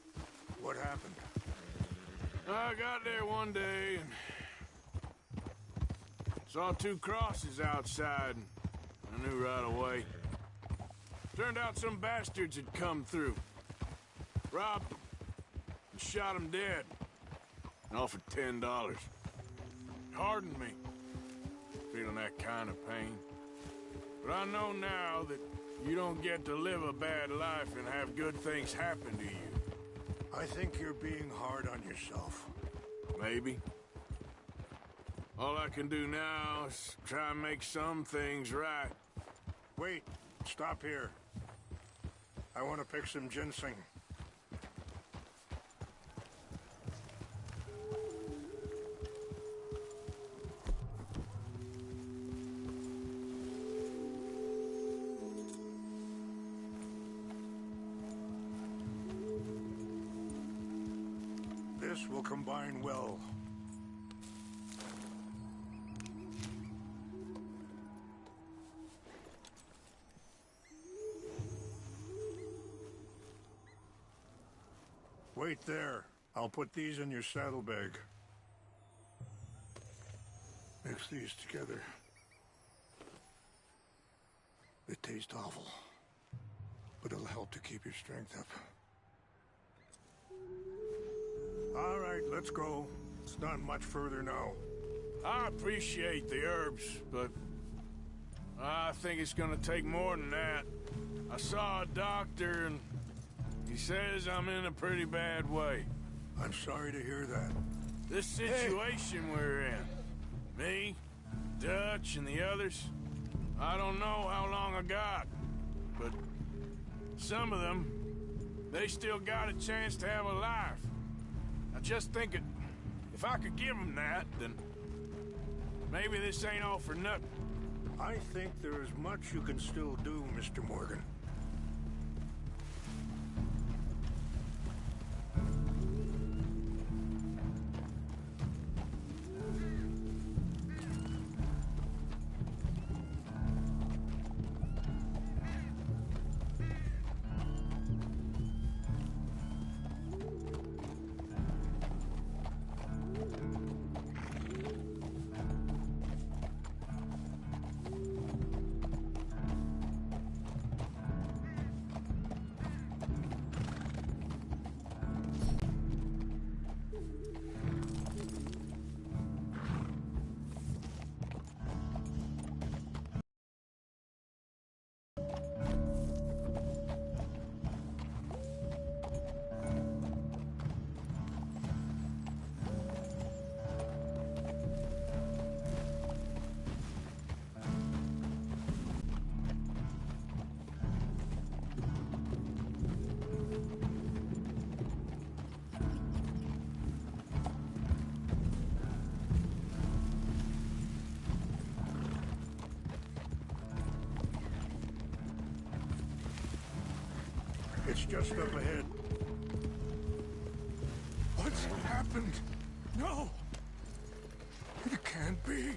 Speaker 3: What happened?
Speaker 2: I got there one day and saw two crosses outside. I knew right away. Turned out some bastards had come through. Robbed them and shot them dead. And offered $10. Hardened me, feeling that kind of pain. But I know now that you don't get to live a bad life and have good things happen to you.
Speaker 3: I think you're being hard on yourself.
Speaker 2: Maybe. All I can do now is try and make some things right.
Speaker 3: Wait, stop here. I want to pick some ginseng. This will combine well. Wait there. I'll put these in your saddlebag. Mix these together. They taste awful, but it'll help to keep your strength up. All right, let's go. It's not much further now.
Speaker 2: I appreciate the herbs, but I think it's gonna take more than that. I saw a doctor and he says I'm in a pretty bad way.
Speaker 3: I'm sorry to hear that.
Speaker 2: This situation we're in, me, Dutch, and the others, I don't know how long I got, but some of them, they still got a chance to have a life. I just think if I could give them that, then maybe this ain't all for nothing.
Speaker 3: I think there is much you can still do, Mr. Morgan. It's just up ahead. What's happened? No! It can't be.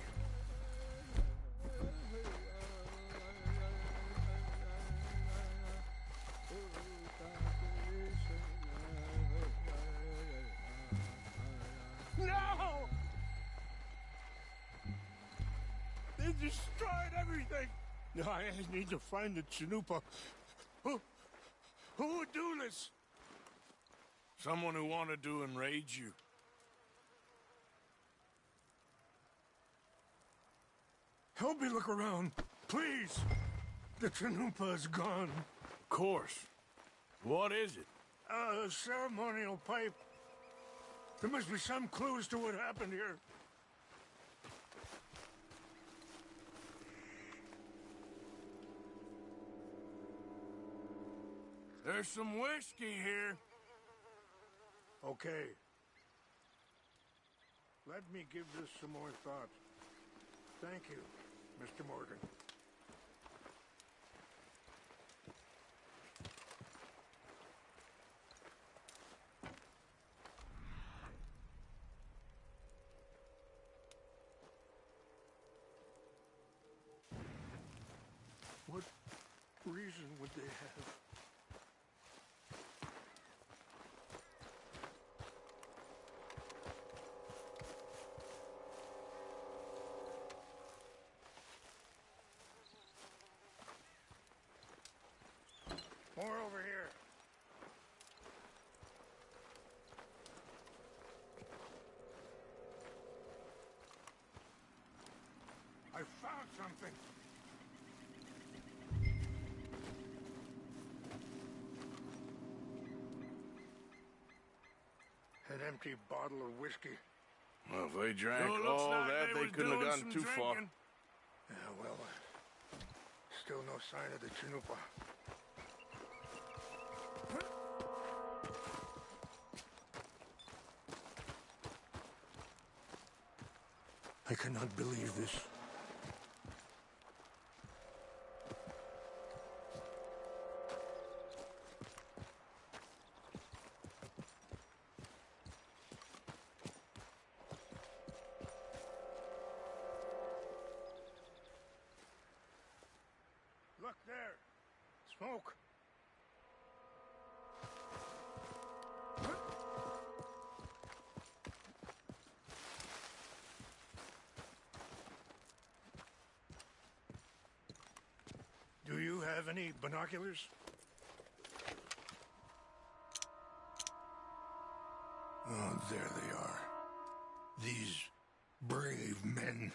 Speaker 9: No! They destroyed everything! No, I need to find the Chanupa. Who would do this?
Speaker 2: Someone who wanted to enrage you.
Speaker 3: Help me look around, please. The Chanupa is gone.
Speaker 2: Of course. What is it?
Speaker 3: A ceremonial pipe. There must be some clues to what happened here.
Speaker 2: There's some whiskey here.
Speaker 3: Okay. Let me give this some more thought. Thank you, Mr. Morgan. What reason would they have? More over here. I found something. An empty bottle of whiskey.
Speaker 2: Well, if they drank
Speaker 3: Sure looks
Speaker 2: all
Speaker 3: like
Speaker 2: that,
Speaker 3: they
Speaker 2: they
Speaker 3: was
Speaker 2: couldn't have
Speaker 3: doing
Speaker 2: gotten
Speaker 3: some
Speaker 2: too far.
Speaker 3: drinking. Yeah, well, still no sign of the Chanupa. I cannot believe this. Look there. Smoke. Do you have any binoculars? Oh, there they are. These brave men.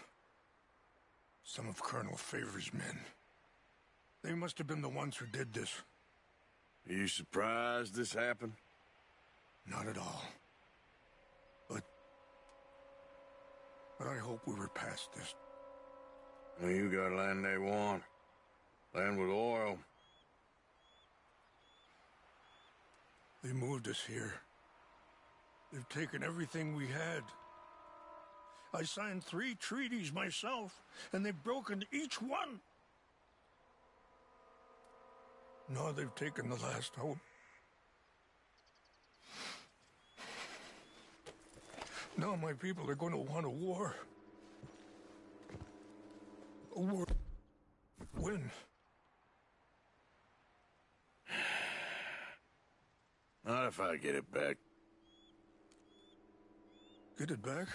Speaker 3: Some of Colonel Favor's men. They must have been the ones who did this.
Speaker 2: Are you surprised this happened?
Speaker 3: Not at all. But I hope we were past this.
Speaker 2: Well, you got land they want. Land with oil.
Speaker 3: They moved us here. They've taken everything we had. I signed 3 treaties myself, and they've broken each one. Now they've taken the last hope. Now my people are going to want a war. A war. When?
Speaker 2: Not if I get it back.
Speaker 3: Get it back?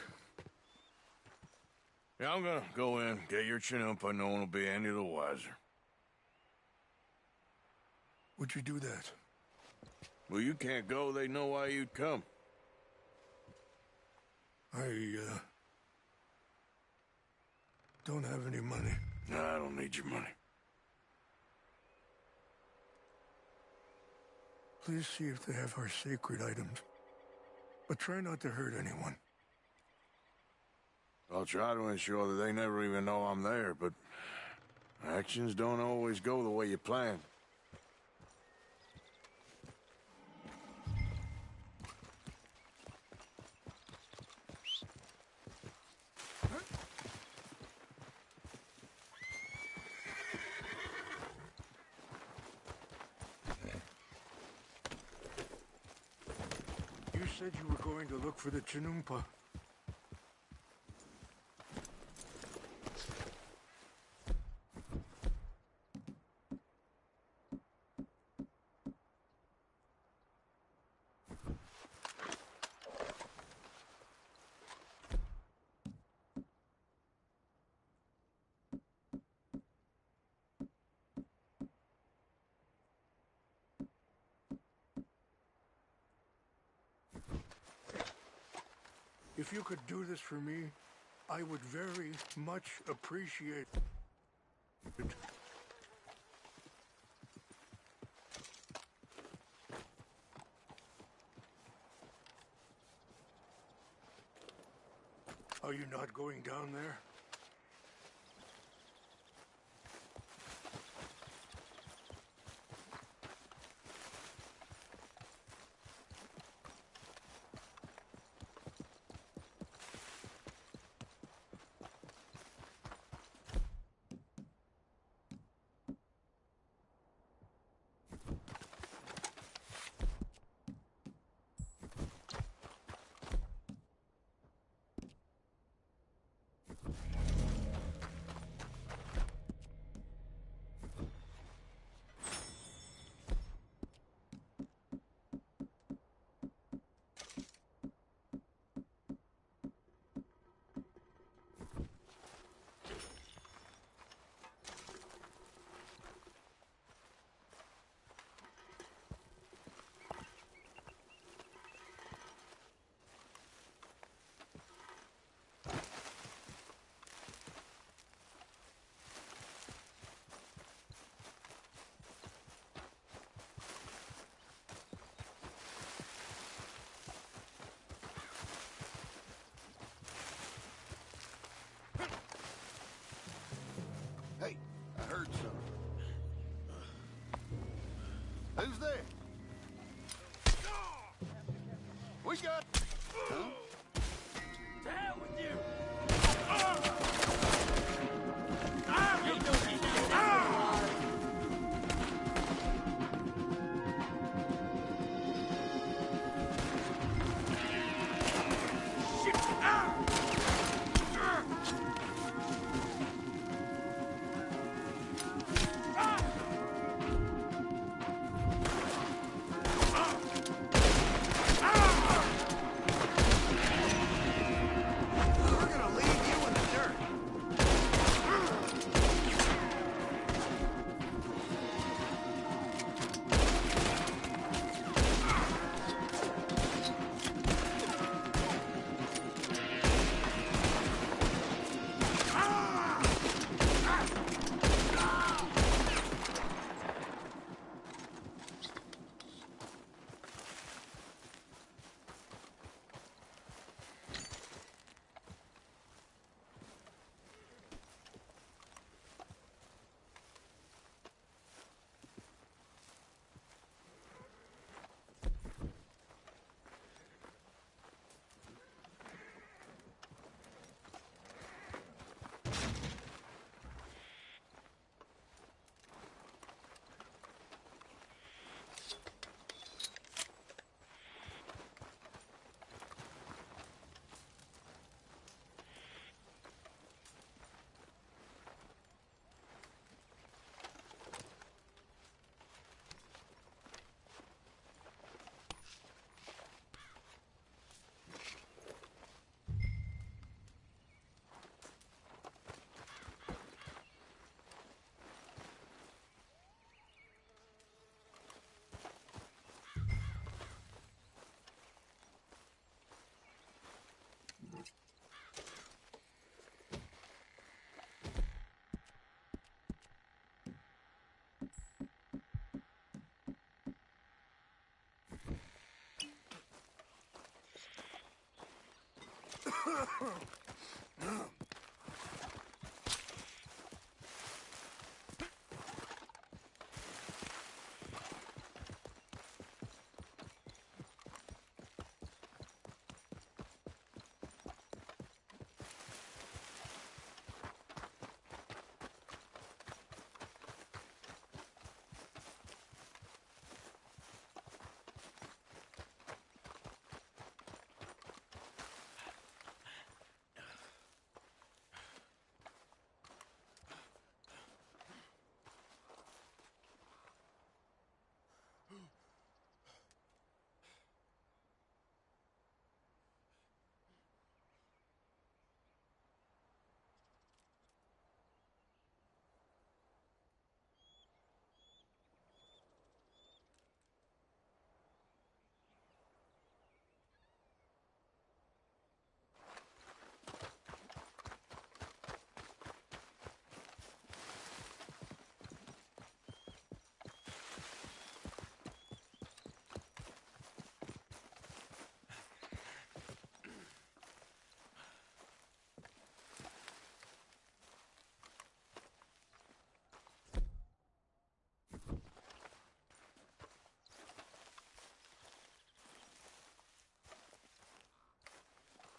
Speaker 2: Yeah, I'm gonna go in, get your Chinoopa, no one will be any the wiser.
Speaker 3: Would you do that?
Speaker 2: Well, you can't go, they know why you'd come.
Speaker 3: I, don't have any money.
Speaker 2: No, I don't need your money.
Speaker 3: Please see if they have our sacred items. But try not to hurt anyone.
Speaker 2: I'll try to ensure that they never even know I'm there, but actions don't always go the way you plan.
Speaker 3: You said you were going to look for the Chinoopa. If you could do this for me, I would very much appreciate it. Are you not going down there?
Speaker 5: Hey, I heard something. Who's there? We got... Huh?
Speaker 9: To hell with you!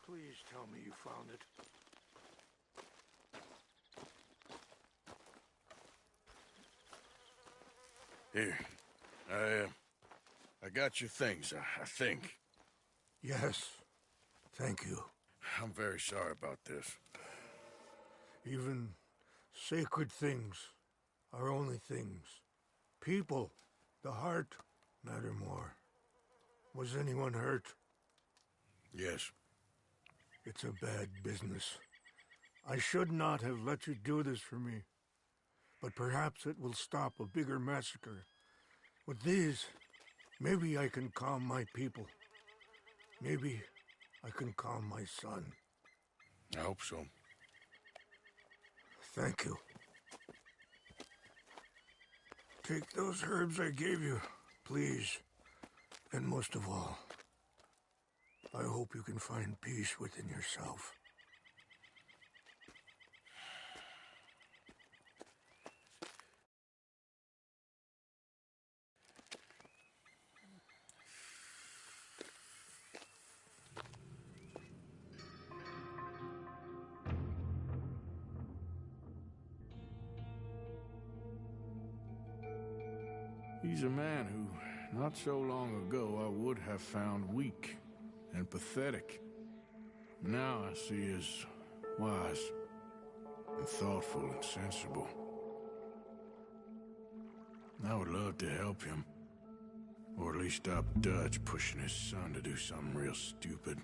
Speaker 9: Please tell me you found it.
Speaker 2: Here. I got your things, I think.
Speaker 9: Yes. Thank you.
Speaker 2: I'm very sorry about this.
Speaker 9: Even sacred things are only things. People, the heart, matter more. Was anyone hurt?
Speaker 2: Yes.
Speaker 9: It's a bad business. I should not have let you do this for me. But perhaps it will stop a bigger massacre. With these, maybe I can calm my people. Maybe I can calm my son.
Speaker 2: I hope so.
Speaker 9: Thank you. Take those herbs I gave you, please. And most of all, I hope you can find peace within yourself.
Speaker 2: He's a man who, not so long ago, I would have found weak and pathetic. Now I see as wise and thoughtful and sensible. I would love to help him. Or at least stop Dutch pushing his son to do something real stupid.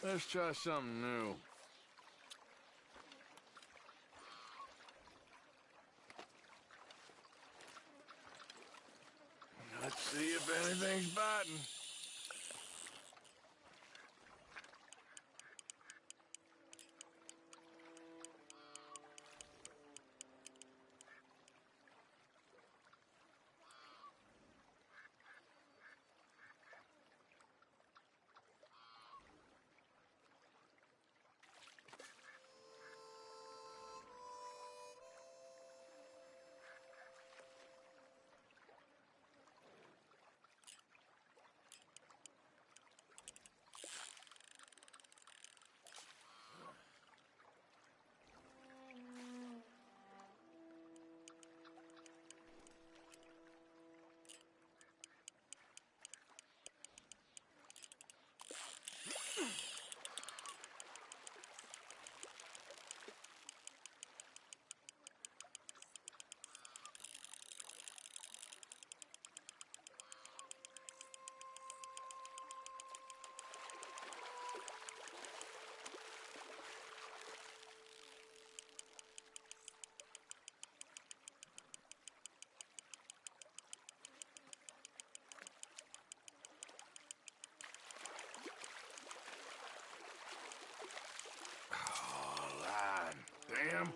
Speaker 2: Let's try something new. Let's see if anything's biting. Damn.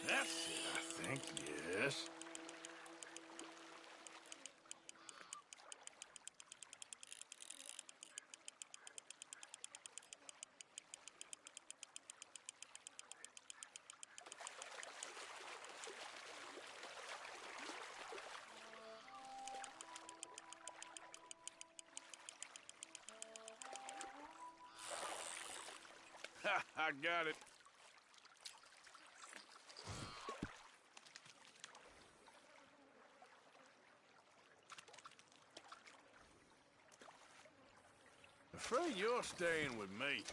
Speaker 2: That's it, I think, yes. Ha, I got it. Afraid you're staying with me.